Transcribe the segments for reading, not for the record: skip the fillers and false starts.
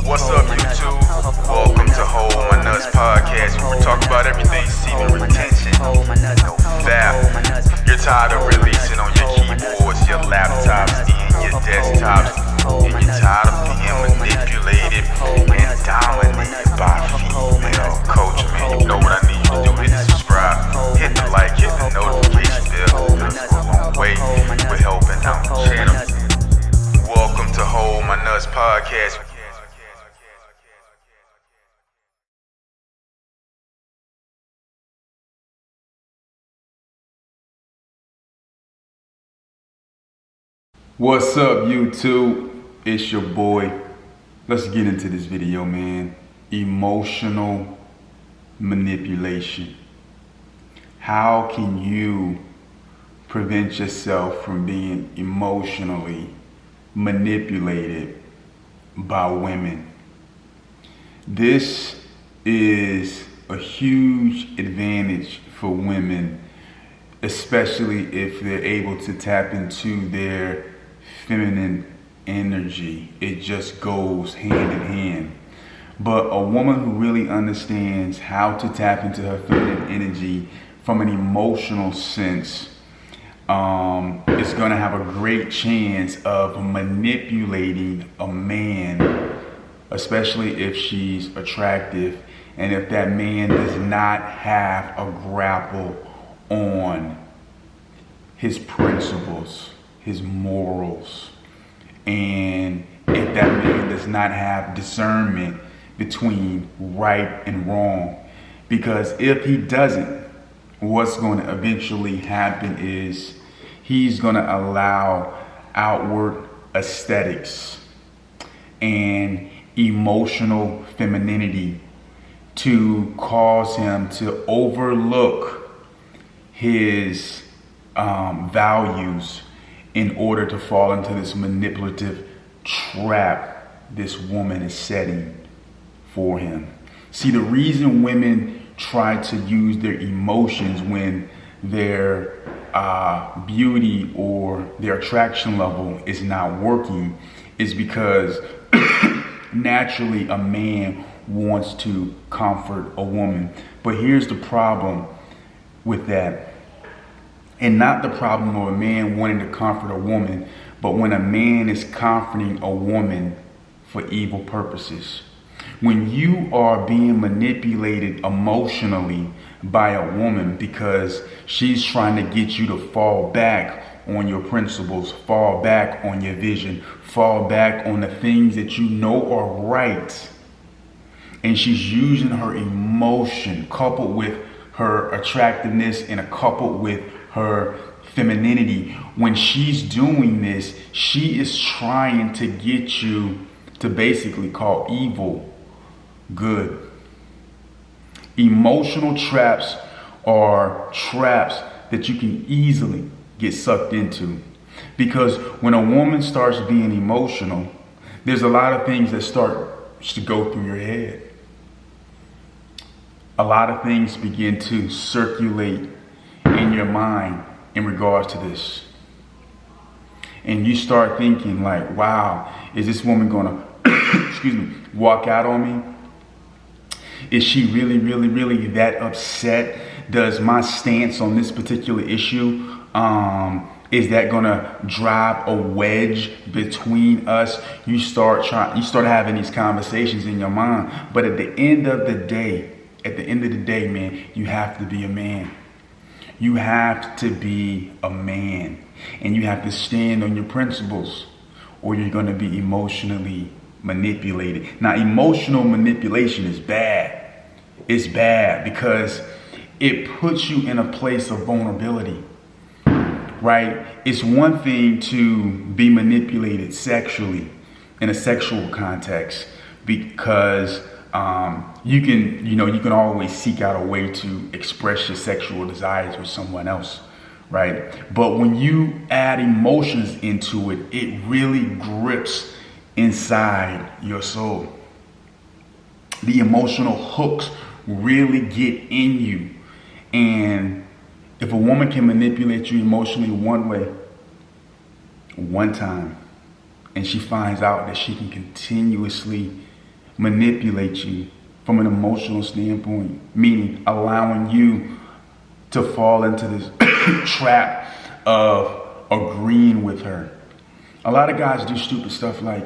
What's up, YouTube? Welcome to Hold My Nuts Podcast, where we talk about everything semen retention. No fap. You're tired of releasing on your keyboards, your laptops, and your desktops, and you're tired of being manipulated and dominated by female culture, man. You know what I need you to do. Hit the subscribe, hit the like, hit the notification bell. It goes a long way with helping out the channel. Welcome to Hold My Nuts Podcast. What's up, YouTube? It's your boy. Let's get into this video, man. Emotional manipulation. How can you prevent yourself from being emotionally manipulated by women? This is a huge advantage for women, especially if they're able to tap into their feminine energy. It just goes hand in hand. But a woman who really understands how to tap into her feminine energy from an emotional sense is going to have a great chance of manipulating a man, especially if she's attractive and if that man does not have a grapple on his principles, his morals, and if that man does not have discernment between right and wrong. Because if he doesn't, what's going to eventually happen is he's going to allow outward aesthetics and emotional femininity to cause him to overlook his values in order to fall into this manipulative trap this woman is setting for him. See, the reason women try to use their emotions when their beauty or their attraction level is not working is because naturally a man wants to comfort a woman. But here's the problem with that. And not the problem of a man wanting to comfort a woman, but when a man is comforting a woman for evil purposes. When you are being manipulated emotionally by a woman because she's trying to get you to fall back on your principles, fall back on your vision, fall back on the things that you know are right, and she's using her emotion coupled with her attractiveness and coupled with her femininity. When she's doing this, she is trying to get you to basically call evil good. Emotional traps are traps that you can easily get sucked into. Because when a woman starts being emotional, there's a lot of things that start to go through your head. A lot of things begin to circulate in your mind in regards to this. And you start thinking like, wow, is this woman gonna walk out on me? Is she really that upset? Does my stance on this particular issue, is that gonna drive a wedge between us? You start having these conversations in your mind. But at the end of the day, man, you have to be a man. You have to be a man, and you have to stand on your principles, or you're going to be emotionally manipulated. Now, emotional manipulation is bad. It's bad because it puts you in a place of vulnerability, right? It's one thing to be manipulated sexually in a sexual context because you can always seek out a way to express your sexual desires with someone else, right? But when you add emotions into it, it really grips inside your soul. The emotional hooks really get in you. And if a woman can manipulate you emotionally one way, one time, and she finds out that she can continuously manipulate you from an emotional standpoint, meaning allowing you to fall into this trap of agreeing with her. A lot of guys do stupid stuff like,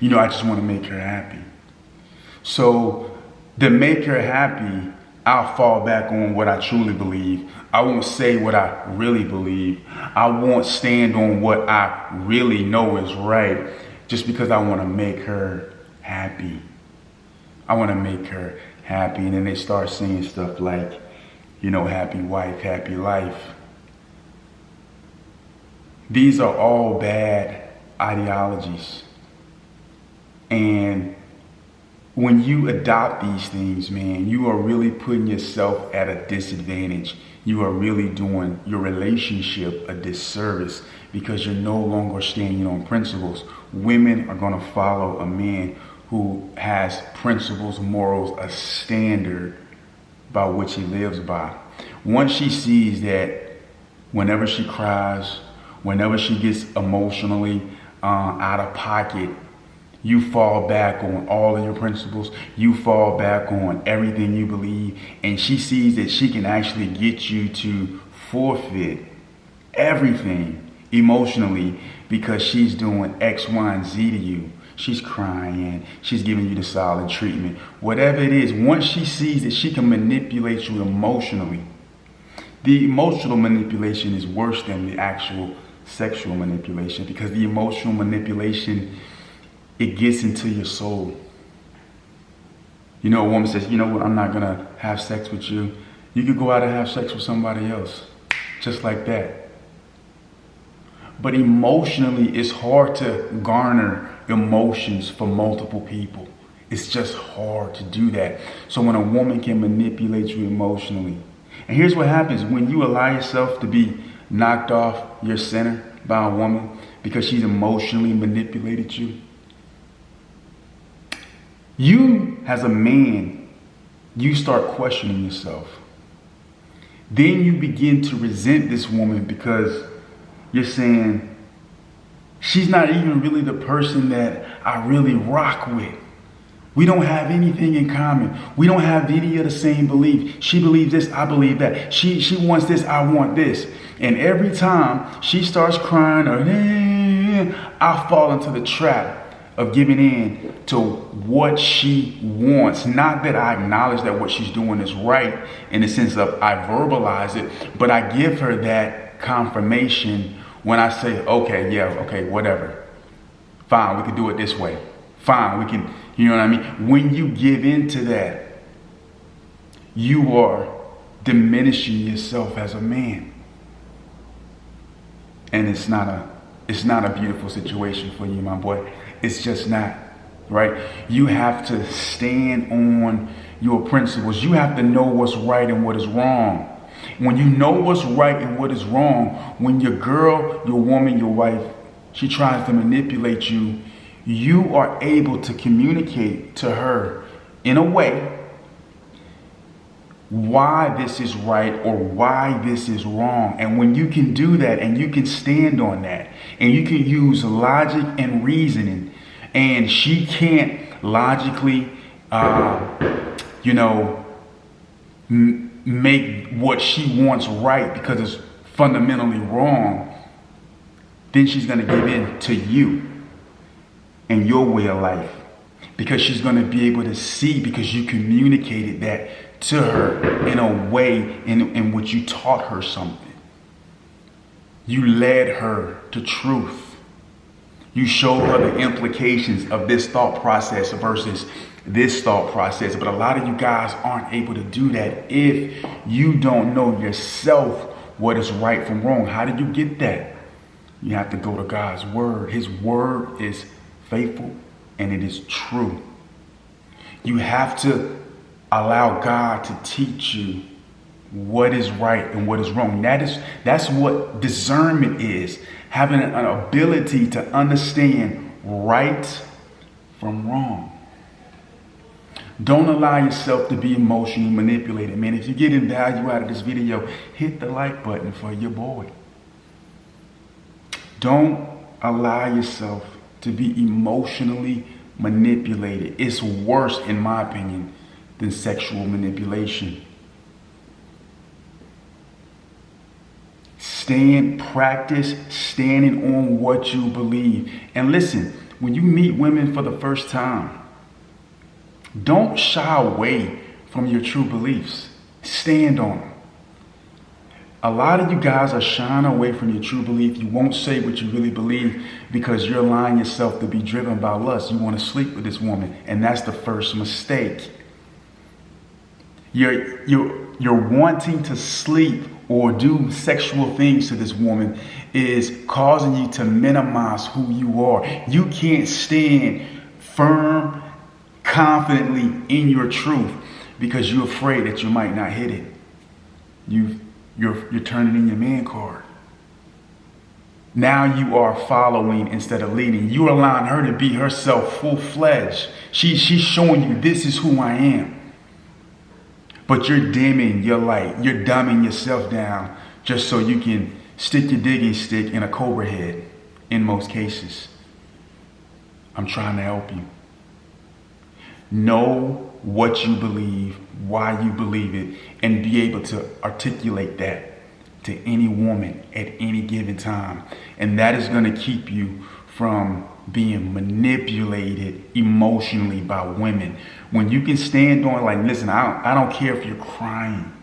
I just want to make her happy. So to make her happy, I'll fall back on what I truly believe. I won't say what I really believe. I won't stand on what I really know is right just because I want to make her happy. I want to make her happy. And then they start saying stuff like, happy wife, happy life. These are all bad ideologies. And when you adopt these things, man, you are really putting yourself at a disadvantage. You are really doing your relationship a disservice because you're no longer standing on principles. Women are going to follow a man who has principles, morals, a standard by which he lives by. Once she sees that whenever she cries, whenever she gets emotionally out of pocket, you fall back on all of your principles. You fall back on everything you believe. And she sees that she can actually get you to forfeit everything emotionally because she's doing X, Y, and Z to you. She's crying. She's giving you the silent treatment. Whatever it is, once she sees that she can manipulate you emotionally, the emotional manipulation is worse than the actual sexual manipulation because the emotional manipulation, it gets into your soul. A woman says, you know what, I'm not going to have sex with you. You could go out and have sex with somebody else. Just like that. But emotionally, it's hard to garner emotions for multiple people. It's just hard to do that. So when a woman can manipulate you emotionally, and here's what happens when you allow yourself to be knocked off your center by a woman because she's emotionally manipulated you. You, as a man, you start questioning yourself. Then you begin to resent this woman because you're saying, she's not even really the person that I really rock with. We don't have anything in common. We don't have any of the same belief. She believes this, I believe that. She wants this, I want this. And every time she starts crying or I fall into the trap of giving in to what she wants. Not that I acknowledge that what she's doing is right in the sense of I verbalize it, but I give her that confirmation when I say, okay, whatever. Fine, we can do it this way. Fine, we can, you know what I mean? When you give in to that, you are diminishing yourself as a man. And it's not a beautiful situation for you, my boy. It's just not, right? You have to stand on your principles. You have to know what's right and what is wrong. When you know what's right and what is wrong, when your girl, your woman, your wife, she tries to manipulate you, you are able to communicate to her in a way why this is right or why this is wrong. And when you can do that and you can stand on that and you can use logic and reasoning, and she can't logically, make what she wants right because it's fundamentally wrong, then she's going to give in to you and your way of life because she's going to be able to see because you communicated that to her in a way in which you taught her something. You led her to truth. You showed her the implications of this thought process versus this thought process. But a lot of you guys aren't able to do that if you don't know yourself what is right from wrong. How did you get that? You have to go to God's word. His word is faithful and it is true. You have to allow God to teach you what is right and what is wrong. That's what discernment is. Having an ability to understand right from wrong. Don't allow yourself to be emotionally manipulated, man. If you're getting value out of this video, hit the like button for your boy. Don't allow yourself to be emotionally manipulated. It's worse, in my opinion, than sexual manipulation. Practice standing on what you believe. And listen, when you meet women for the first time, don't shy away from your true beliefs. Stand on them. A lot of you guys are shying away from your true belief. You won't say what you really believe because you're allowing yourself to be driven by lust. You want to sleep with this woman, and that's the first mistake. You're wanting to sleep or do sexual things to this woman is causing you to minimize who you are. You can't stand firm, confidently in your truth because you're afraid that you might not hit it. You're turning in your man card. Now you are following instead of leading. You're allowing her to be herself full-fledged. She's showing you this is who I am. But you're dimming your light. You're dumbing yourself down just so you can stick your digging stick in a cobra head in most cases. I'm trying to help you. Know what you believe, why you believe it, and be able to articulate that to any woman at any given time. And that is going to keep you from being manipulated emotionally by women. When you can stand on, like, listen, I don't care if you're crying.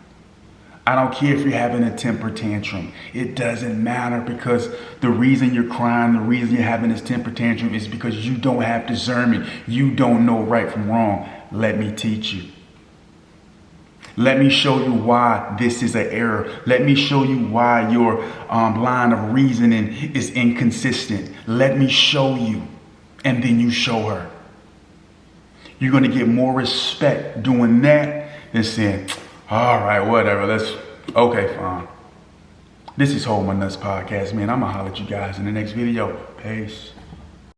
I don't care if you're having a temper tantrum. It doesn't matter, because the reason you're crying, the reason you're having this temper tantrum is because you don't have discernment. You don't know right from wrong. Let me teach you. Let me show you why this is an error. Let me show you why your line of reasoning is inconsistent. Let me show you. And then you show her. You're going to get more respect doing that than saying, all right, whatever, okay, fine. This is Hold My Nuts Podcast, man. I'm going to holler at you guys in the next video. Peace.